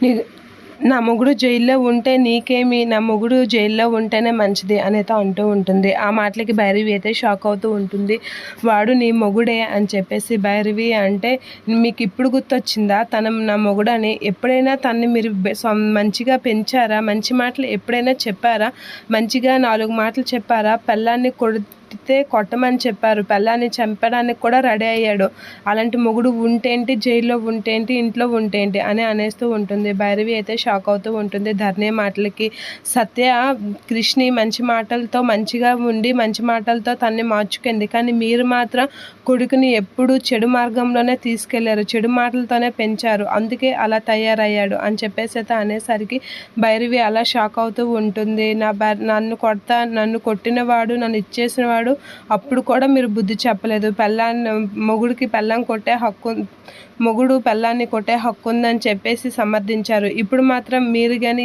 నీ నా మొగుడు జైల్లో ఉంటే నీకేమి, నా మొగుడు జైల్లో ఉంటేనే మంచిది అనేది అంటూ ఉంటుంది. ఆ మాటలకి భైరవి అయితే షాక్ అవుతూ ఉంటుంది. వాడు నీ మొగుడే అని చెప్పేసి భైరవి అంటే, మీకు ఇప్పుడు గుర్తొచ్చిందా తను నా మొగుడని? ఎప్పుడైనా తనని మీరు మంచిగా పెంచారా? మంచి మాటలు ఎప్పుడైనా చెప్పారా? మంచిగా 4 మాటలు చెప్పారా? పెళ్ళాన్ని కొడితే కొట్టమని చెప్పారు. పెళ్ళాన్ని చంపడానికి కూడా రెడీ అయ్యాడు. అలాంటి మొగుడు ఉంటేంటి, జైల్లో ఉంటేంటి, ఇంట్లో ఉంటేంటి అని అనేస్తూ ఉంటుంది. భైరవి అయితే షాక్ అవుతూ ఉంటుంది ధరణి మాటలకి. సత్య క్రిష్ని మంచి మాటలతో మంచిగా ఉండి మంచి మాటలతో తనని మార్చుకుంది. కానీ మీరు మాత్రం కొడుకుని ఎప్పుడూ చెడు మార్గంలోనే తీసుకెళ్లారు, చెడు మాటలతోనే పెంచారు, అందుకే అలా తయారయ్యాడు అని చెప్పేసి అయితే అనేసరికి భైరవి అలా షాక్ అవుతూ ఉంటుంది. నన్ను కొట్టినవాడు, నన్ను ఇచ్చేసినవాడు, అప్పుడు కూడా మీరు బుద్ధి చెప్పలేదు. మొగుడు పెళ్ళాన్ని కొట్టే హక్కు ఉందని చెప్పేసి సమర్థించారు. ఇప్పుడు మాత్రం మీరు కానీ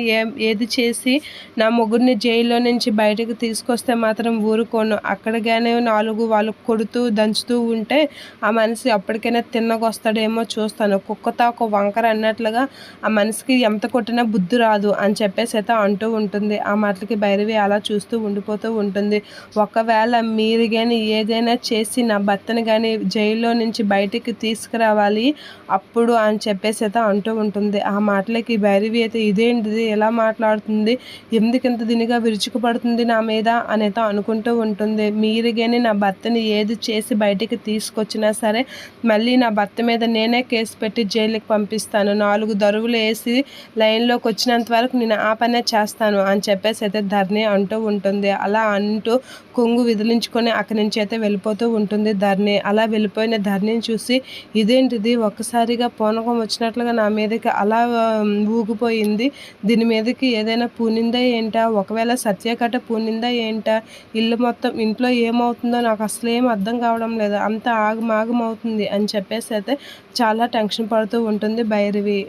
ఏది చేసి నా మొగుడిని జైల్లో నుంచి బయటకు తీసుకొస్తే మాత్రం ఊరుకోను. అక్కడ కానీ 4 వాళ్ళు కొడుతూ దంచుతూ ఉంటే ఆ మనిషి అప్పటికైనా తిన్నగొస్తాడేమో చూస్తాను. కుక్కతో ఒక వంకర అన్నట్లుగా ఆ మనిషికి ఎంత కొట్టినా బుద్ధి రాదు అని చెప్పేసి అయితే అంటూ ఉంటుంది. ఆ మాటలకి భైరవి అలా చూస్తూ ఉండిపోతూ ఉంటుంది. ఒకవేళ మీరు కానీ ఏదైనా చేసి నా భర్తని కానీ జైల్లో నుంచి బయటికి తీసుకురావాలి అప్పుడు అని చెప్పేసి అయితే అంటూ ఉంటుంది. ఆ మాటలకి భైరవి అయితే ఇదేంటిది ఎలా మాట్లాడుతుంది, ఎందుకింత దీనిగా విరుచుకుపడుతుంది నా మీద అనేది అనుకుంటూ ఉంటుంది. మీరు కానీ నా భర్తని ఏది చేసి బయటికి తీసుకొచ్చినా సరే మళ్ళీ నా భర్త మీద నేనే కేసు పెట్టి జైలుకి పంపిస్తాను. 4 దరువులు వేసి లైన్లోకి వచ్చినంత వరకు నేను ఆ పనే చేస్తాను అని చెప్పేసి అయితే ధరణి అంటూ ఉంటుంది. అలా అంటూ కొంగు విదిలించుకొని అక్కడి నుంచి అయితే వెళ్ళిపోతూ ఉంటుంది ధరణి. అలా వెళ్ళిపోయిన ధరణిని చూసి ఇదేంటిది ఒక్కసారిగా పూనకం వచ్చినట్లుగా నా మీదకి అలా ఊగిపోయింది, దీని మీదకి ఏదైనా పూనిందా ఏంటా, ఒకవేళ సత్యకట పూనిందా ఏంటా, ఇంట్లో ఏమవుతుందో నాకు అసలు ఏం అర్థం కావడం లేదు, అంత ఆగమాగం అవుతుంది అని చెప్పేసి అయితే చాలా టెన్షన్ పడుతూ ఉంటుంది భైరవి.